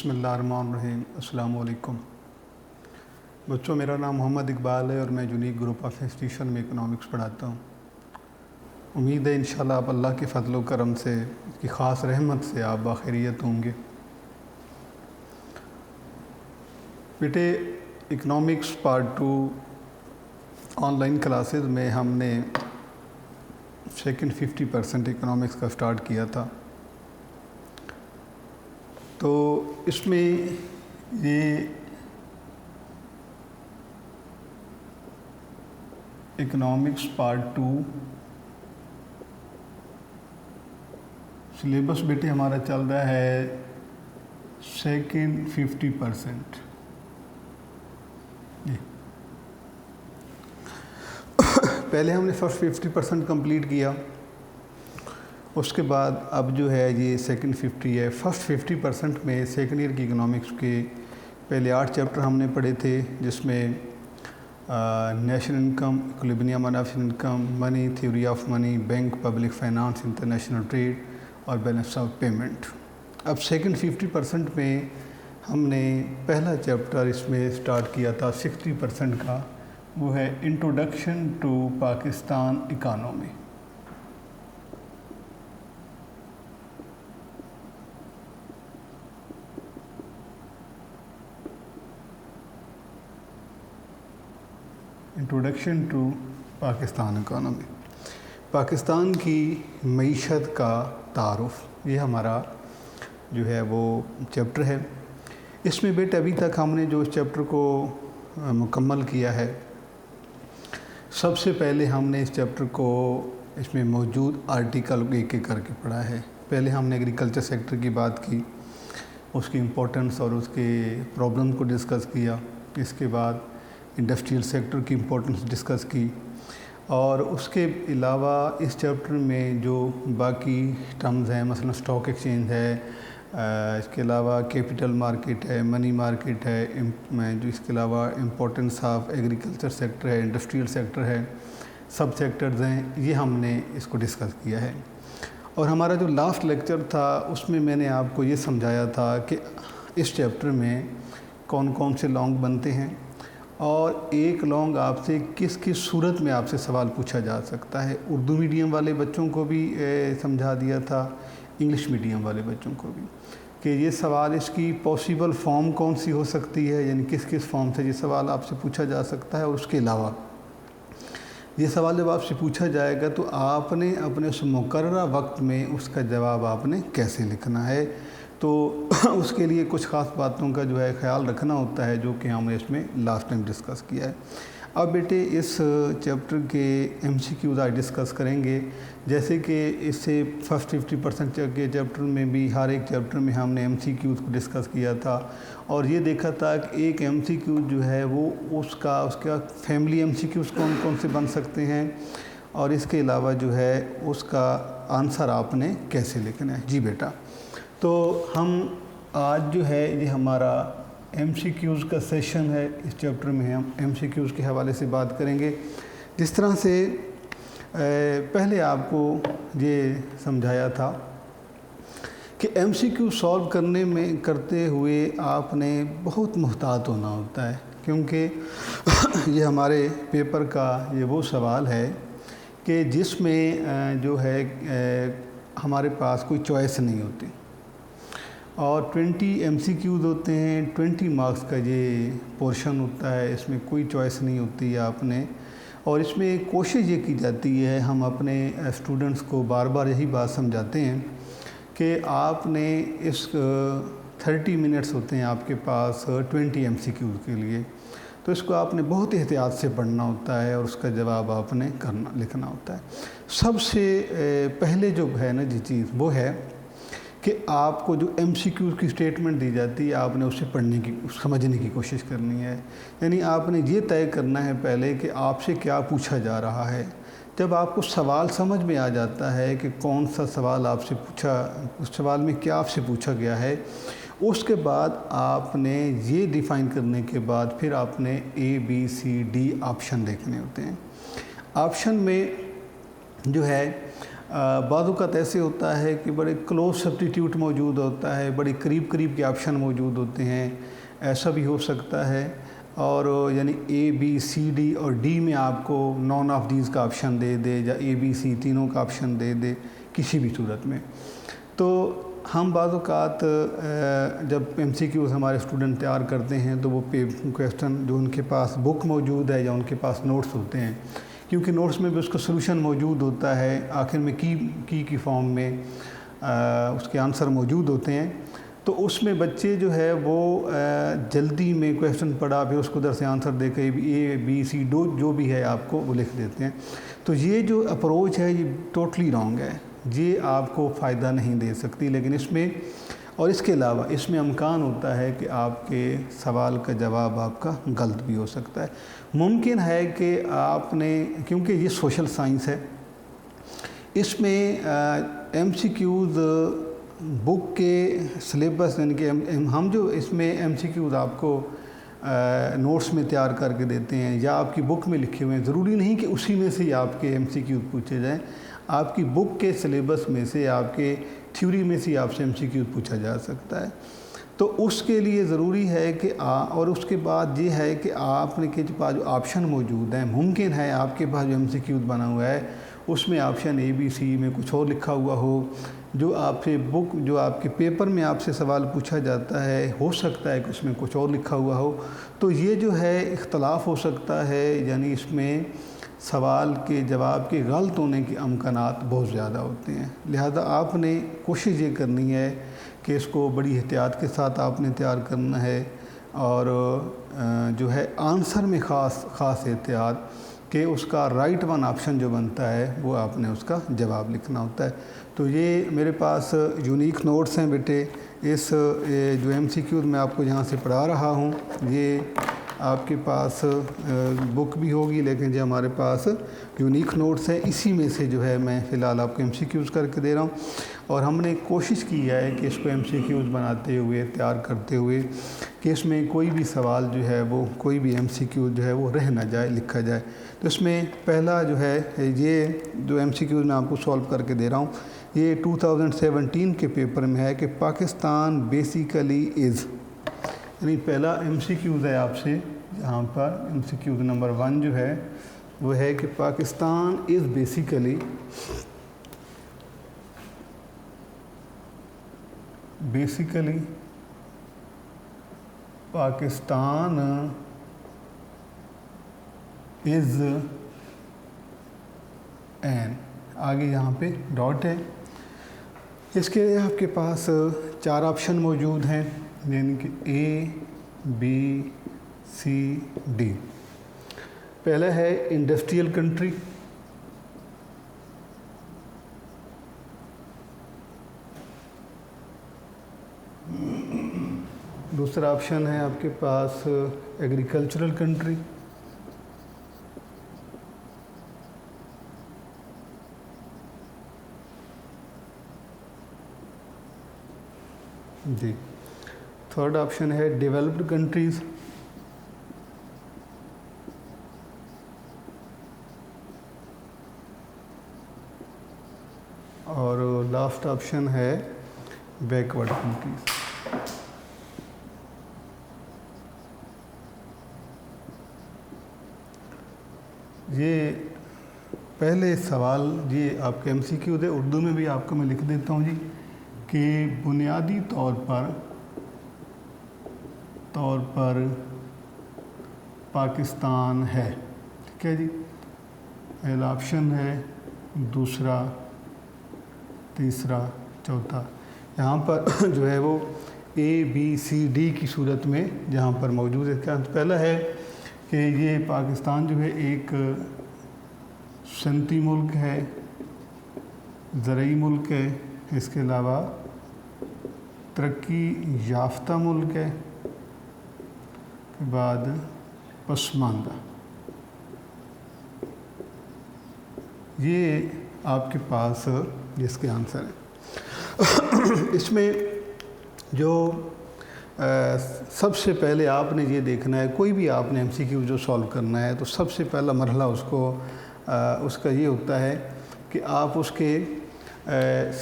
بسم اللہ الرحمن الرحیم۔ السلام علیکم بچوں، میرا نام محمد اقبال ہے اور میں یونیک گروپ آف انسٹیٹیوشن میں اکنامکس پڑھاتا ہوں۔ امید ہے انشاءاللہ آپ اللہ کے فضل و کرم سے، اس کی خاص رحمت سے آپ باخیریت ہوں گے۔ بیٹے، economics part 2 on line classes میں ہم نے سیکنڈ 50% اکنامکس کا سٹارٹ کیا تھا، تو اس میں یہ اکنامکس پارٹ 2 سلیبس بیٹے ہمارا چل رہا ہے سیکنڈ 50%۔ پہلے ہم نے فرسٹ 50% کمپلیٹ کیا، اس کے بعد اب جو ہے یہ سیکنڈ 50 ہے۔ فرسٹ 50% میں سیکنڈ ایئر کی اکنامکس کے پہلے 8 چیپٹر ہم نے پڑھے تھے، جس میں national income, equilibrium of income, money, theory of money, bank, public finance, international trade اور بیلنس آف پیمنٹ۔ اب سیکنڈ 50% میں ہم نے پہلا چیپٹر اس میں سٹارٹ کیا تھا 60% کا، وہ ہے introduction to Pakistan economy. Introduction to Pakistan economy, Pakistan کی معیشت کا تعارف، یہ ہمارا جو ہے وہ چیپٹر ہے۔ اس میں بیٹے ابھی تک ہم نے جو اس چیپٹر کو مکمل کیا ہے، سب سے پہلے ہم نے اس چیپٹر کو اس میں موجود آرٹیکل ایک ایک کر کے پڑھا ہے۔ پہلے ہم نے ایگریکلچر سیکٹر کی بات کی، اس کی امپورٹنس اور اس کے پرابلم کو ڈسکس کیا۔ اس کے بعد انڈسٹریل سیکٹر کی امپورٹنس ڈسکس کی، اور اس کے علاوہ اس چیپٹر میں جو باقی ٹرمز ہیں، مثلا اسٹاک ایکسچینج ہے، اس کے علاوہ کیپٹل مارکیٹ ہے، منی مارکیٹ ہے، جو اس کے علاوہ امپورٹنس آف ایگریکلچر سیکٹر ہے، انڈسٹریل سیکٹر ہے، سب سیکٹرز ہیں، یہ ہم نے اس کو ڈسکس کیا ہے۔ اور ہمارا جو لاسٹ لیکچر تھا، اس میں میں نے آپ کو یہ سمجھایا تھا کہ اس چیپٹر میں کون کون سے لانگ بنتے ہیں، اور ایک لانگ آپ سے کس کس صورت میں آپ سے سوال پوچھا جا سکتا ہے۔ اردو میڈیم والے بچوں کو بھی سمجھا دیا تھا، انگلش میڈیم والے بچوں کو بھی، کہ یہ سوال اس کی پاسبل فارم کون سی ہو سکتی ہے، یعنی کس کس فارم سے یہ سوال آپ سے پوچھا جا سکتا ہے۔ اور اس کے علاوہ یہ سوال جب آپ سے پوچھا جائے گا تو آپ نے اپنے اس مقررہ وقت میں اس کا جواب آپ نے کیسے لکھنا ہے، تو اس کے لیے کچھ خاص باتوں کا جو ہے خیال رکھنا ہوتا ہے، جو کہ ہم نے اس میں لاسٹ ٹائم ڈسکس کیا ہے۔ اب بیٹے اس چیپٹر کے ایم سی کیوز آج ڈسکس کریں گے، جیسے کہ اس سے فرسٹ 50% کے چیپٹر میں بھی ہر ایک چیپٹر میں ہم نے ایم سی کیوز کو ڈسکس کیا تھا، اور یہ دیکھا تھا کہ ایک ایم سی کیوز جو ہے وہ اس کا فیملی ایم سی کیوز کون کون سے بن سکتے ہیں، اور اس کے علاوہ جو ہے اس کا آنسر آپ نے کیسے لکھنا ہے۔ جی بیٹا، تو ہم آج جو ہے یہ ہمارا ایم سی کیوز کا سیشن ہے۔ اس چیپٹر میں ہم ایم سی کیوز کے حوالے سے بات کریں گے۔ جس طرح سے پہلے آپ کو یہ سمجھایا تھا کہ ایم سی کیو سالو کرتے ہوئے آپ نے بہت محتاط ہونا ہوتا ہے، کیونکہ یہ ہمارے پیپر کا یہ وہ سوال ہے کہ جس میں جو ہے ہمارے پاس کوئی چوائس نہیں ہوتی، اور 20 ایم سی کیوز ہوتے ہیں، 20 مارکس کا یہ پورشن ہوتا ہے، اس میں کوئی چوائس نہیں ہوتی آپ نے۔ اور اس میں کوشش یہ کی جاتی ہے، ہم اپنے اسٹوڈنٹس کو بار بار یہی بات سمجھاتے ہیں کہ آپ نے اس 30 منٹس ہوتے ہیں آپ کے پاس 20 ایم سی کیوز کے لیے، تو اس کو آپ نے بہت احتیاط سے پڑھنا ہوتا ہے، اور اس کا جواب آپ نے لکھنا ہوتا ہے۔ سب سے پہلے جو ہے نا جی چیز وہ ہے کہ آپ کو جو ایم سی کیوز کی اسٹیٹمنٹ دی جاتی ہے، آپ نے اسے سمجھنے کی کوشش کرنی ہے، یعنی آپ نے یہ طے کرنا ہے پہلے کہ آپ سے کیا پوچھا جا رہا ہے۔ جب آپ کو سوال سمجھ میں آ جاتا ہے کہ کون سا سوال آپ سے پوچھا، اس سوال میں کیا آپ سے پوچھا گیا ہے، اس کے بعد آپ نے یہ ڈیفائن کرنے کے بعد پھر آپ نے اے بی سی ڈی آپشن دیکھنے ہوتے ہیں۔ آپشن میں جو ہے بعض اوقات ایسے ہوتا ہے کہ بڑے کلوز سبسٹیٹیوٹ موجود ہوتا ہے، بڑے قریب قریب کے آپشن موجود ہوتے ہیں، ایسا بھی ہو سکتا ہے، اور یعنی اے بی سی ڈی اور ڈی میں آپ کو نون آف دیز کا آپشن دے دے، یا اے بی سی تینوں کا آپشن دے دے کسی بھی صورت میں۔ تو ہم بعض اوقات جب ایم سی کیوز ہمارے اسٹوڈنٹ تیار کرتے ہیں تو وہ کویسچن جو ان کے پاس بک موجود ہے یا ان کے پاس نوٹس ہوتے ہیں، کیونکہ نوٹس میں بھی اس کا سلوشن موجود ہوتا ہے، آخر میں کی فارم میں اس کے آنسر موجود ہوتے ہیں، تو اس میں بچے جو ہے وہ جلدی میں کویسچن پڑھا پھر اس کو ادھر سے آنسر دے کے اے بی سی جو بھی ہے آپ کو وہ لکھ دیتے ہیں۔ تو یہ جو اپروچ ہے یہ ٹوٹلی رانگ ہے، یہ آپ کو فائدہ نہیں دے سکتی۔ لیکن اس میں اور اس کے علاوہ اس میں امکان ہوتا ہے کہ آپ کے سوال کا جواب آپ کا غلط بھی ہو سکتا ہے۔ ممکن ہے کہ آپ نے، کیونکہ یہ سوشل سائنس ہے، اس میں ایم سی کیوز بک کے سلیبس، یعنی کہ ہم جو اس میں ایم سی کیوز آپ کو نوٹس میں تیار کر کے دیتے ہیں یا آپ کی بک میں لکھے ہوئے ہیں، ضروری نہیں کہ اسی میں سے ہی آپ کے ایم سی کیوز پوچھے جائیں، آپ کی بک کے سلیبس میں سے، آپ کے تھیوری میں سے آپ سے ایم سی کیوز پوچھا جا سکتا ہے۔ تو اس کے لیے ضروری ہے کہ اور اس کے بعد یہ ہے کہ آپ کے پاس جو آپشن موجود ہیں، ممکن ہے آپ کے پاس جو ایم سی کیوز بنا ہوا ہے اس میں آپشن اے بی سی میں کچھ اور لکھا ہوا ہو، جو آپ سے جو آپ کے پیپر میں آپ سے سوال پوچھا جاتا ہے، ہو سکتا ہے کہ اس میں کچھ اور لکھا ہوا ہو۔ تو یہ جو ہے اختلاف ہو سکتا ہے، یعنی اس میں سوال کے جواب کے غلط ہونے کے امکانات بہت زیادہ ہوتے ہیں۔ لہذا آپ نے کوشش یہ کرنی ہے کہ اس کو بڑی احتیاط کے ساتھ آپ نے تیار کرنا ہے، اور جو ہے آنسر میں خاص احتیاط کہ اس کا رائٹ ون آپشن جو بنتا ہے وہ آپ نے اس کا جواب لکھنا ہوتا ہے۔ تو یہ میرے پاس یونیک نوٹس ہیں بیٹے، اس جو ایم سی کیوز میں آپ کو یہاں سے پڑھا رہا ہوں، یہ آپ کے پاس بک بھی ہوگی، لیکن جو ہمارے پاس یونیک نوٹس ہیں اسی میں سے جو ہے میں فی الحال آپ کو ایم سی کیوز کر کے دے رہا ہوں، اور ہم نے کوشش کی ہے کہ اس کو ایم سی کیوز بناتے ہوئے، تیار کرتے ہوئے، کہ اس میں کوئی بھی سوال جو ہے وہ، کوئی بھی ایم سی کیوز جو ہے وہ رہ نہ جائے، لکھا جائے۔ تو اس میں پہلا جو ہے یہ جو ایم سی کیوز میں آپ کو سولو کر کے دے رہا ہوں، یہ 2017 کے پیپر میں ہے کہ پاکستان بیسیکلی از، یعنی پہلا ایم سی کیوز ہے آپ سے یہاں پر، ایم سی کیوز نمبر 1 جو ہے وہ ہے کہ Pakistan is basically Pakistan is an, آگے یہاں پہ ڈاٹ ہے۔ اس کے آپ کے پاس 4 آپشن موجود ہیں، یعنی کہ اے بی سی ڈی۔ پہلا ہے انڈسٹریل کنٹری، دوسرا آپشن ہے آپ کے پاس ایگریکلچرل کنٹری، جی تھرڈ آپشن ہے ڈیولپڈ کنٹریز، اور لاسٹ آپشن ہے بیکورڈ کنٹریز۔ یہ پہلے سوال یہ آپ کے ایم سی کیو دے، اردو میں بھی آپ کو میں لکھ دیتا ہوں جی، کہ بنیادی طور پر پاکستان ہے، ٹھیک ہے جی، پہلا آپشن ہے، دوسرا، تیسرا، چوتھا، یہاں پر جو ہے وہ اے بی سی ڈی کی صورت میں جہاں پر موجود ہے۔ پہلا ہے کہ یہ پاکستان جو ہے ایک صنعتی ملک ہے، زرعی ملک ہے، اس کے علاوہ ترقی یافتہ ملک ہے، کے بعد پسماندہ۔ یہ آپ کے پاس جس کے آنسر ہیں۔ اس میں جو سب سے پہلے آپ نے یہ دیکھنا ہے، کوئی بھی آپ نے ایم سی کیو جو سولو کرنا ہے تو سب سے پہلا مرحلہ اس کا یہ ہوتا ہے کہ آپ اس کے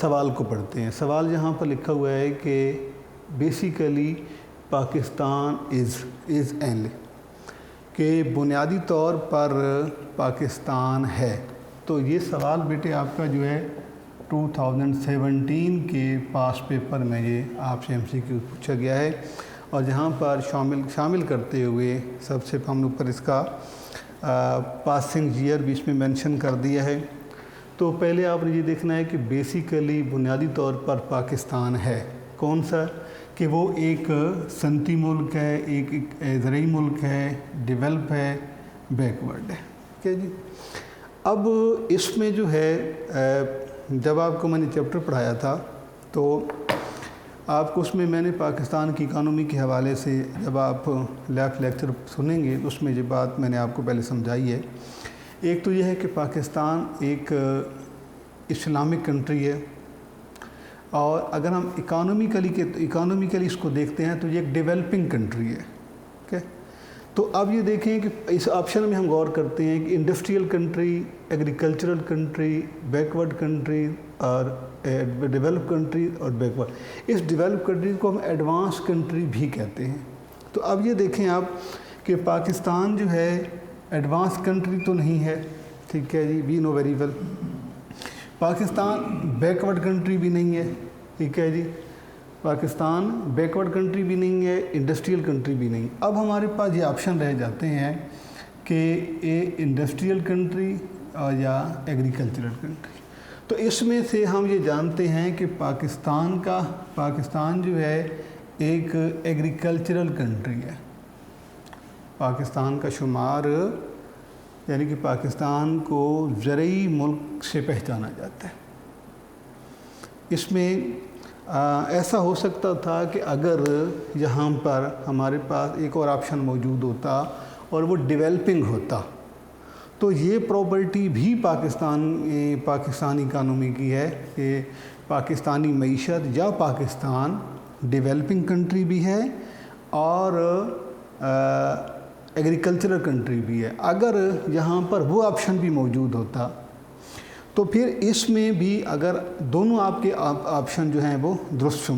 سوال کو پڑھتے ہیں. سوال یہاں پر لکھا ہوا ہے کہ بیسیکلی پاکستان از این، کہ بنیادی طور پر پاکستان ہے. تو یہ سوال بیٹے آپ کا جو ہے 2017 کے پاس پیپر میں یہ آپ سے MCQ پوچھا گیا ہے، اور جہاں پر شامل کرتے ہوئے سب سے ہم اوپر اس کا پاسنگ ایئر بھی اس میں مینشن کر دیا ہے. تو پہلے آپ نے یہ دیکھنا ہے کہ بیسیکلی بنیادی طور پر پاکستان ہے کون سا، کہ وہ ایک صنعتی ملک ہے، ایک زرعی ملک ہے، ڈیولپ ہے، بیکورڈ ہے. ٹھیک ہے جی. اب اس میں جو ہے جب آپ کو میں نے چیپٹر پڑھایا تھا تو آپ کو اس میں نے پاکستان کی اکانومی کے حوالے سے جب آپ لیکچر سنیں گے تو اس میں یہ بات میں نے آپ کو پہلے سمجھائی ہے. ایک تو یہ ہے کہ پاکستان ایک اسلامک کنٹری ہے، اور اگر ہم اکانومیکلی اس کو دیکھتے ہیں تو یہ ایک ڈیولپنگ کنٹری ہے. ٹھیک ہے. تو اب یہ دیکھیں کہ اس آپشن میں ہم غور کرتے ہیں کہ industrial country, agricultural country, backward country اور ڈیولپ کنٹری اور بیکورڈ. اس ڈیولپ کنٹری کو ہم ایڈوانس کنٹری بھی کہتے ہیں. تو اب یہ دیکھیں آپ کہ پاکستان جو ہے ایڈوانس کنٹری تو نہیں ہے. ٹھیک ہے جی، we know very well. Pakistan backward country بھی نہیں ہے. ٹھیک ہے جی، پاکستان بیکورڈ کنٹری بھی نہیں ہے، انڈسٹریل کنٹری بھی نہیں. اب ہمارے پاس یہ آپشن رہ جاتے ہیں کہ انڈسٹریل کنٹری یا ایگریکلچرل کنٹری. تو اس میں سے ہم یہ جانتے ہیں کہ پاکستان جو ہے ایک ایگریکلچرل کنٹری ہے. پاکستان کا شمار یعنی کہ پاکستان کو زرعی ملک سے پہچانا جاتا ہے. اس میں ایسا ہو سکتا تھا کہ اگر یہاں پر ہمارے پاس ایک اور آپشن موجود ہوتا اور وہ ڈیولپنگ ہوتا تو یہ پراپرٹی بھی پاکستانی اکانومی کی ہے کہ پاکستانی معیشت یا پاکستان ڈیولپنگ کنٹری بھی ہے اور ایگریکلچرل کنٹری بھی ہے. اگر یہاں پر وہ آپشن بھی موجود ہوتا تو پھر اس میں بھی اگر دونوں آپ کے آپشن جو ہیں وہ درست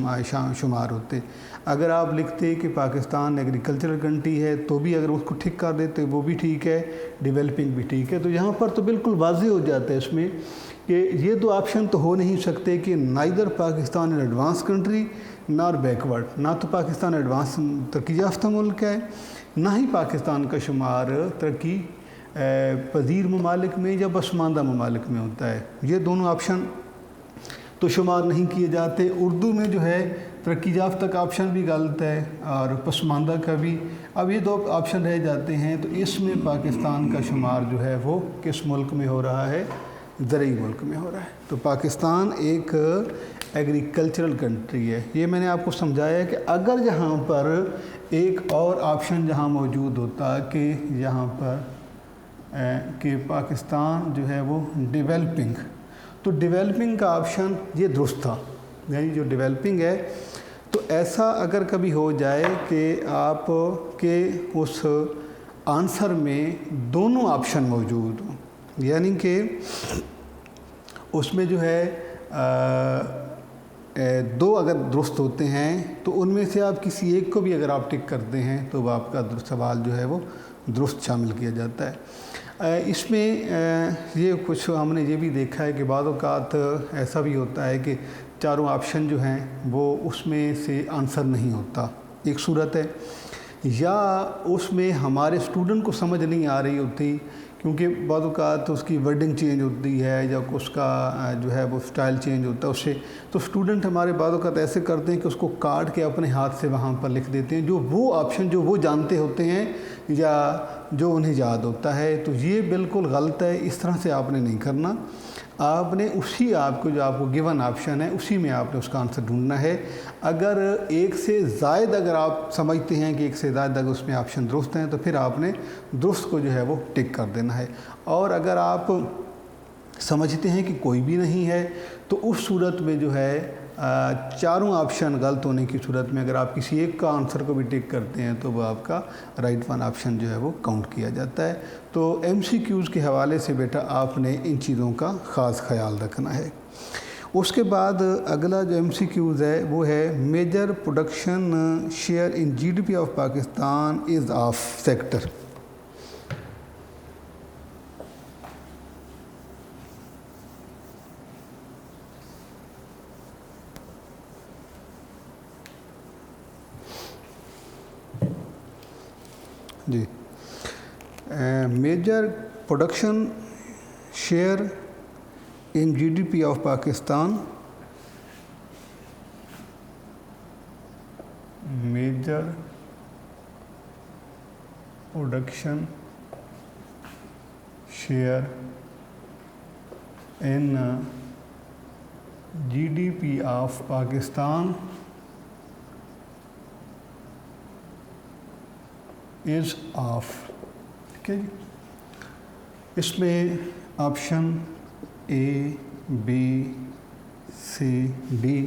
شمار ہوتے. اگر آپ لکھتے کہ پاکستان ایگریکلچرل کنٹری ہے تو بھی اگر اس کو ٹھیک کر دیتے وہ بھی ٹھیک ہے، ڈیولپنگ بھی ٹھیک ہے. تو یہاں پر تو بالکل واضح ہو جاتا ہے اس میں کہ یہ دو آپشن تو ہو نہیں سکتے کہ neither Pakistan in advance country نار بیکورڈ. نہ تو پاکستان ایڈوانس ترقی یافتہ ملک ہے، نہ ہی پاکستان کا شمار ترقی پذیر ممالک میں یا پسماندہ ممالک میں ہوتا ہے. یہ دونوں آپشن تو شمار نہیں کیے جاتے. اردو میں جو ہے ترقی یافتہ کا آپشن بھی غلط ہے اور پسماندہ کا بھی. اب یہ دو آپشن رہ جاتے ہیں. تو اس میں پاکستان کا شمار جو ہے وہ کس ملک میں ہو رہا ہے؟ زرعی ملک میں ہو رہا ہے. تو پاکستان ایک ایگریکلچرل کنٹری ہے. یہ میں نے آپ کو سمجھایا کہ اگر یہاں پر ایک اور آپشن جہاں موجود ہوتا کہ یہاں پر کہ پاکستان جو ہے وہ ڈیولپنگ، تو ڈیولپنگ کا آپشن یہ درست تھا. یعنی جو ڈیولپنگ ہے تو ایسا اگر کبھی ہو جائے کہ آپ کے اس آنسر میں دونوں آپشن موجود ہوں، یعنی کہ اس میں جو ہے دو اگر درست ہوتے ہیں تو ان میں سے آپ کسی ایک کو بھی اگر آپ ٹک کرتے ہیں تو وہ آپ کا سوال جو ہے وہ درست شامل کیا جاتا ہے. اس میں یہ کچھ ہم نے یہ بھی دیکھا ہے کہ بعض اوقات ایسا بھی ہوتا ہے کہ چاروں آپشن جو ہیں وہ اس میں سے آنسر نہیں ہوتا. ایک صورت ہے یا اس میں ہمارے اسٹوڈنٹ کو سمجھ نہیں آ رہی ہوتی کیونکہ بعض اوقات اس کی ورڈنگ چینج ہوتی ہے یا اس کا جو ہے وہ سٹائل چینج ہوتا ہے اس سے. تو اسٹوڈنٹ ہمارے بعض اوقات ایسے کرتے ہیں کہ اس کو کاٹ کے اپنے ہاتھ سے وہاں پر لکھ دیتے ہیں جو وہ آپشن جو وہ جانتے ہوتے ہیں یا جو انہیں یاد ہوتا ہے. تو یہ بالکل غلط ہے. اس طرح سے آپ نے نہیں کرنا. آپ نے اسی آپ کو جو آپ کو گیون آپشن ہے اسی میں آپ نے اس کا آنسر ڈھونڈنا ہے. اگر ایک سے زائد اگر آپ سمجھتے ہیں کہ ایک سے زائد اگر اس میں آپشن درست ہیں تو پھر آپ نے درست کو جو ہے وہ ٹک کر دینا ہے. اور اگر آپ سمجھتے ہیں کہ کوئی بھی نہیں ہے تو اس صورت میں جو ہے چاروں آپشن غلط ہونے کی صورت میں اگر آپ کسی ایک کا آنسر کو بھی ٹک کرتے ہیں تو وہ آپ کا رائٹ ون آپشن جو ہے وہ کاؤنٹ کیا جاتا ہے۔ تو ایم سی کیوز کے حوالے سے بیٹا آپ نے ان چیزوں کا خاص خیال رکھنا ہے۔ اس کے بعد اگلا جو ایم سی کیوز ہے وہ ہے major production share in G D P of Pakistan is of sector. جی major production share in G D P of Pakistan, major production share in G D P of Pakistan is of, ٹھیک ہے جی۔ اس میں option A B C D,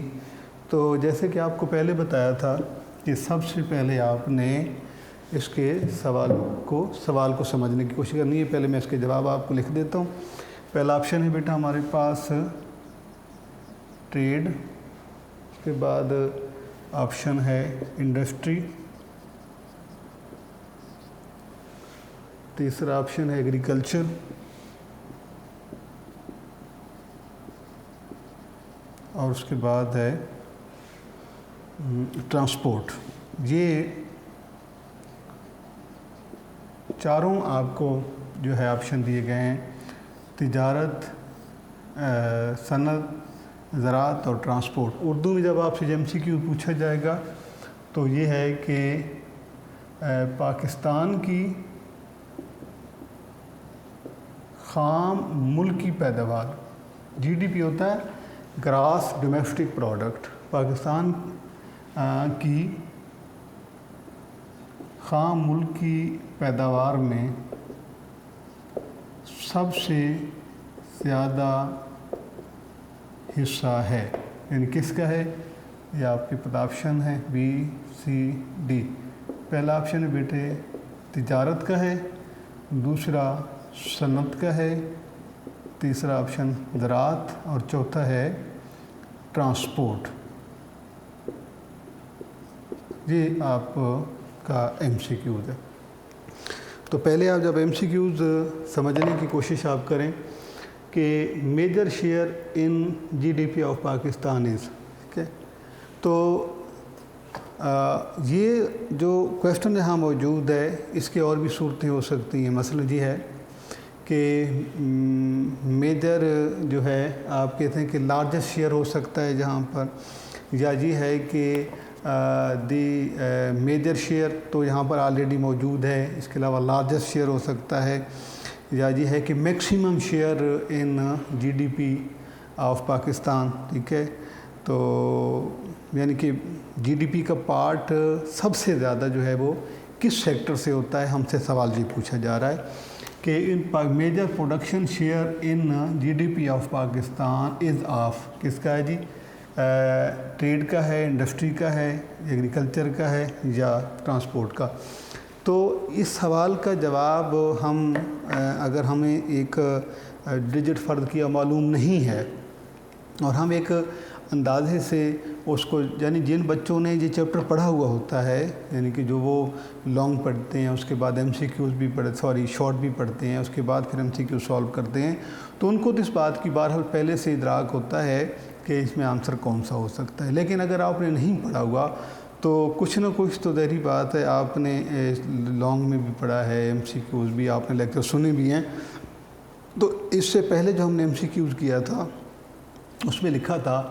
تو جیسے کہ آپ کو پہلے بتایا تھا کہ سب سے پہلے آپ نے اس کے سوال کو سمجھنے کی کوشش کرنی ہے۔ پہلے میں اس کے جواب آپ کو لکھ دیتا ہوں۔ پہلا آپشن ہے بیٹا ہمارے پاس ٹریڈ، اس کے بعد آپشن ہے انڈسٹری، تیسرا آپشن ہے ایگریکلچر، اور اس کے بعد ہے ٹرانسپورٹ۔ یہ چاروں آپ کو جو ہے آپشن دیے گئے ہیں، تجارت، صنعت، زراعت اور ٹرانسپورٹ۔ اردو میں جب آپ سے ایم سی کیو پوچھا جائے گا تو یہ ہے کہ پاکستان کی خام ملکی پیداوار، جی ڈی پی ہوتا ہے گراس ڈومیسٹک پروڈکٹ، پاکستان کی خام ملکی پیداوار میں سب سے زیادہ حصہ ہے، یعنی کس کا ہے؟ یہ آپ کے پاس آپشن ہے بی سی ڈی۔ پہلا آپشن ہے بیٹے تجارت کا ہے، دوسرا صنعت کا ہے، تیسرا آپشن زراعت اور چوتھا ہے ٹرانسپورٹ۔ یہ آپ کا ایم سی کیوز ہے۔ تو پہلے آپ جب ایم سی کیوز سمجھنے کی کوشش آپ کریں کہ major share in G D P of Pakistan is, ٹھیک ہے، تو یہ جو کویشچن یہاں موجود ہے اس کی اور بھی صورتیں ہو سکتی ہیں۔ مثلا یہ ہے کہ میجر جو ہے آپ کہتے ہیں کہ لارجسٹ شیئر ہو سکتا ہے جہاں پر، یا یہ ہے کہ دی میجر شیئر تو یہاں پر آلریڈی موجود ہے، اس کے علاوہ لارجسٹ شیئر ہو سکتا ہے، یا یہ ہے کہ maximum share in G D P of Pakistan, ٹھیک ہے۔ تو یعنی کہ جی ڈی پی کا پارٹ سب سے زیادہ جو ہے وہ کس سیکٹر سے ہوتا ہے، ہم سے سوال یہ پوچھا جا رہا ہے کہ in major production share in G D P of Pakistan is of, کس کا ہے جی؟ ٹریڈ کا ہے، انڈسٹری کا ہے، ایگریکلچر کا ہے یا ٹرانسپورٹ کا۔ تو اس سوال کا جواب ہم اگر ہمیں ایک ڈیجٹ فرد کیا معلوم نہیں ہے اور ہم ایک اندازے سے اس کو، یعنی جن بچوں نے یہ چیپٹر پڑھا ہوا ہوتا ہے، یعنی کہ جو وہ لانگ پڑھتے ہیں، اس کے بعد ایم سی کیوز بھی شارٹ بھی پڑھتے ہیں، اس کے بعد پھر ایم سی کیو سالو کرتے ہیں، تو ان کو تو اس بات کی بہرحال پہلے سے ادراک ہوتا ہے کہ اس میں آنسر کون سا ہو سکتا ہے۔ لیکن اگر آپ نے نہیں پڑھا ہوا تو کچھ نہ کچھ تو ظاہری بات ہے، آپ نے لانگ میں بھی پڑھا ہے، ایم سی کیوز بھی آپ نے لیکچر سنے بھی ہیں۔ تو اس سے پہلے جو ہم نے ایم سی کیوز کیا تھا اس میں لکھا تھا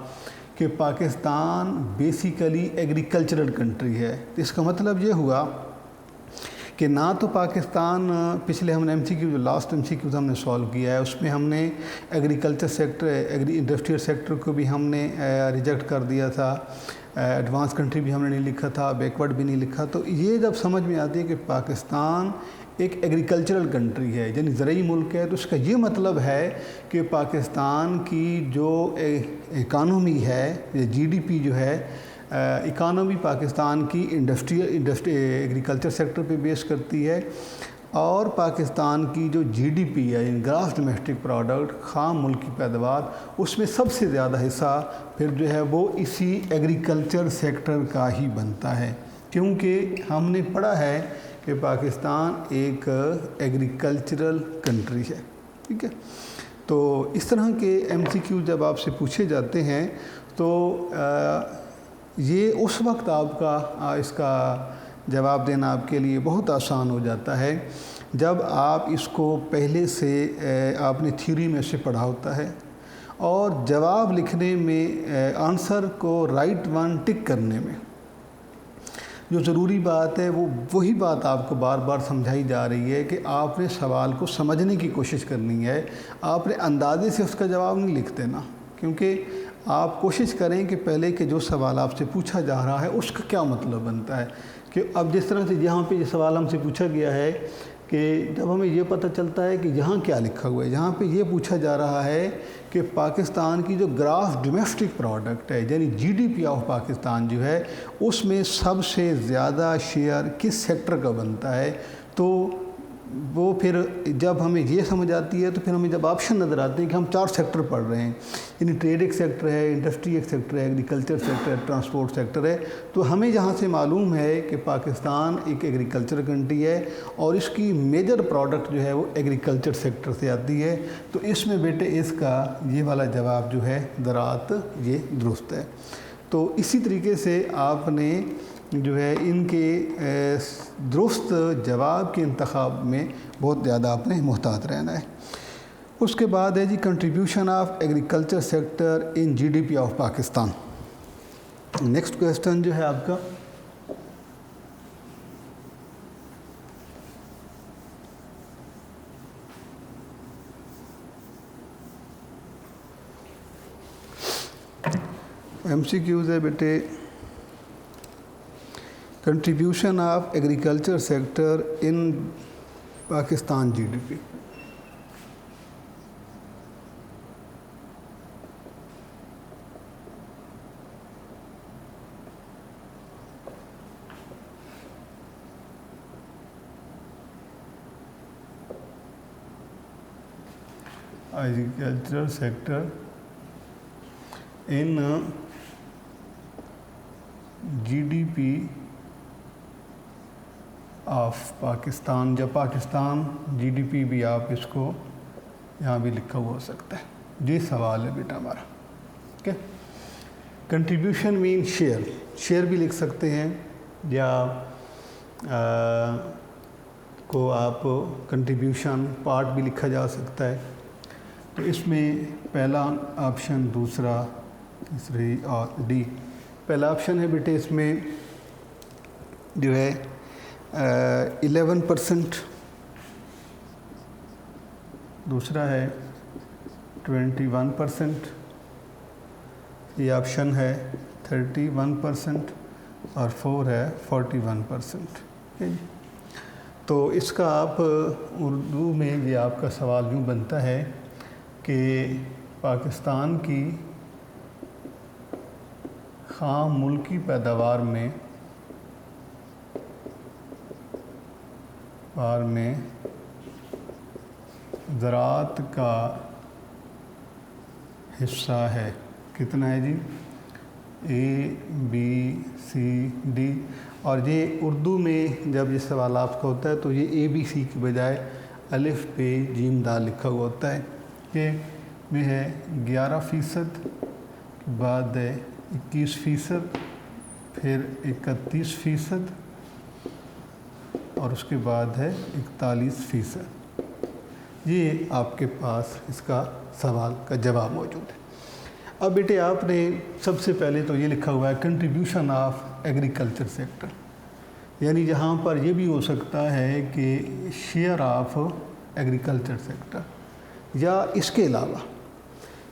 کہ پاکستان بیسیکلی ایگریکلچرل کنٹری ہے۔ اس کا مطلب یہ ہوا کہ نہ تو پاکستان، پچھلے ہم نے ایم سی کیو جو لاسٹ ایم سی کیو ہم نے سالو کیا ہے اس میں ہم نے ایگریکلچر سیکٹر، انڈسٹریل سیکٹر کو بھی ہم نے ریجیکٹ کر دیا تھا، ایڈوانس کنٹری بھی ہم نے نہیں لکھا تھا، بیکورڈ بھی نہیں لکھا۔ تو یہ جب سمجھ میں آتی ہے کہ پاکستان ایک ایگریکلچرل کنٹری ہے، یعنی زرعی ملک ہے، تو اس کا یہ مطلب ہے کہ پاکستان کی جو اکانومی ہے، جی ڈی پی جو ہے، اکانومی پاکستان کی انڈسٹری ایگریکلچر سیکٹر پہ بیس کرتی ہے، اور پاکستان کی جو جی ڈی پی ہے، یعنی گراس ڈومیسٹک پروڈکٹ، خام ملکی پیداوار، اس میں سب سے زیادہ حصہ پھر جو ہے وہ اسی ایگریکلچر سیکٹر کا ہی بنتا ہے، کیونکہ ہم نے پڑھا ہے کہ پاکستان ایک ایگریکلچرل کنٹری ہے، ٹھیک ہے۔ تو اس طرح کے ایم سی کیو جب آپ سے پوچھے جاتے ہیں تو یہ اس وقت آپ کا اس کا جواب دینا آپ کے لیے بہت آسان ہو جاتا ہے جب آپ اس کو پہلے سے آپ نے تھیوری میں سے پڑھا ہوتا ہے، اور جواب لکھنے میں آنسر کو رائٹ ون ٹک کرنے میں جو ضروری بات ہے وہ وہی بات آپ کو بار بار سمجھائی جا رہی ہے کہ آپ نے سوال کو سمجھنے کی کوشش کرنی ہے، آپ نے اندازے سے اس کا جواب نہیں لکھ دینا، کیونکہ آپ کوشش کریں کہ پہلے کہ جو سوال آپ سے پوچھا جا رہا ہے اس کا کیا مطلب بنتا ہے، کہ اب جس طرح سے یہاں پہ یہ سوال ہم سے پوچھا گیا ہے کہ جب ہمیں یہ پتہ چلتا ہے کہ یہاں کیا لکھا ہوا ہے، یہاں پہ یہ پوچھا جا رہا ہے کہ پاکستان کی جو گراس ڈومیسٹک پروڈکٹ ہے، یعنی G D P of Pakistan جو ہے، اس میں سب سے زیادہ شیئر کس سیکٹر کا بنتا ہے، تو وہ پھر جب ہمیں یہ سمجھ آتی ہے تو پھر ہمیں جب آپشن نظر آتے ہیں کہ ہم 4 سیکٹر پڑھ رہے ہیں، یعنی ٹریڈ ایک سیکٹر ہے، انڈسٹری ایک سیکٹر ہے، ایگریکلچر سیکٹر ہے، ٹرانسپورٹ سیکٹر ہے، تو ہمیں جہاں سے معلوم ہے کہ پاکستان ایک ایگریکلچر کنٹری ہے اور اس کی میجر پروڈکٹ جو ہے وہ ایگریکلچر سیکٹر سے آتی ہے، تو اس میں بیٹے اس کا یہ والا جواب جو ہے زراعت یہ درست ہے۔ تو اسی طریقے سے آپ نے جو ہے ان کے درست جواب کے انتخاب میں بہت زیادہ آپ نے محتاط رہنا ہے۔ اس کے بعد ہے جی contribution of agriculture sector in G D P of Pakistan. Next question جو ہے آپ کا ایم سی کیوز ہے بیٹے، contribution of agriculture sector in Pakistan G D P. Agriculture sector in G D P of Pakistan, یا پاکستان جی ڈی پی بھی آپ اس کو یہاں بھی لکھا ہوا ہو سکتا ہے، یہ سوال ہے بیٹا ہمارا، ٹھیک ہے۔ کنٹریبیوشن مین شیئر بھی لکھ سکتے ہیں، یا کو آپ کنٹریبیوشن پارٹ بھی لکھا جا سکتا ہے۔ تو اس میں پہلا آپشن، دوسرا، تیسری اور ڈی۔ پہلا آپشن ہے بیٹے اس میں جو ہے 11%، دوسرا ہے 21%، یہ آپشن ہے 31%، اور 4 ہے 41%۔ تو اس کا آپ اردو میں یہ آپ کا سوال یوں بنتا ہے کہ پاکستان کی خام ملکی پیداوار میں زراعت کا حصہ ہے کتنا ہے جی، اے بی سی ڈی، اور یہ اردو میں جب یہ سوال آپ کا ہوتا ہے تو یہ اے بی سی کی بجائے الف بے جیم دال لکھا ہوا ہوتا ہے، کہ میں ہے 11%، بعد ہے 21%، پھر 31%، اور اس کے بعد ہے 41%۔ یہ آپ کے پاس اس کا سوال کا جواب موجود ہے۔ اب بیٹے آپ نے سب سے پہلے تو یہ لکھا ہوا ہے کنٹریبیوشن آف ایگریکلچر سیکٹر، یعنی جہاں پر یہ بھی ہو سکتا ہے کہ شیئر آف ایگریکلچر سیکٹر، یا اس کے علاوہ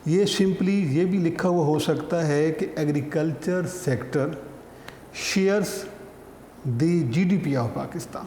یہ سمپلی یہ بھی لکھا ہوا ہو سکتا ہے کہ agriculture sector shares the G D P of Pakistan,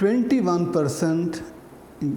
21%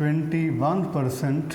21%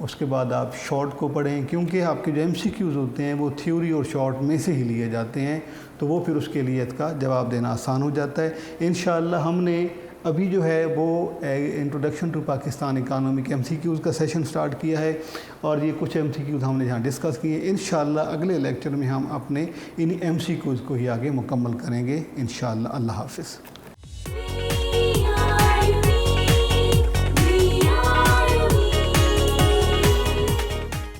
اس کے بعد آپ شارٹ کو پڑھیں، کیونکہ آپ کے جو MCQs ہوتے ہیں وہ تھیوری اور شارٹ میں سے ہی لیے جاتے ہیں، تو وہ پھر اس کے لیے اس کا جواب دینا آسان ہو جاتا ہے۔ انشاءاللہ ہم نے ابھی جو ہے وہ انٹروڈکشن ٹو پاکستان اکانومی کے MCQs کا سیشن سٹارٹ کیا ہے، اور یہ کچھ MCQs ہم نے یہاں ڈسکس کیے ہیں۔ انشاءاللہ اگلے لیکچر میں ہم اپنے ان MCQs کو ہی آگے مکمل کریں گے انشاءاللہ۔ اللہ حافظ۔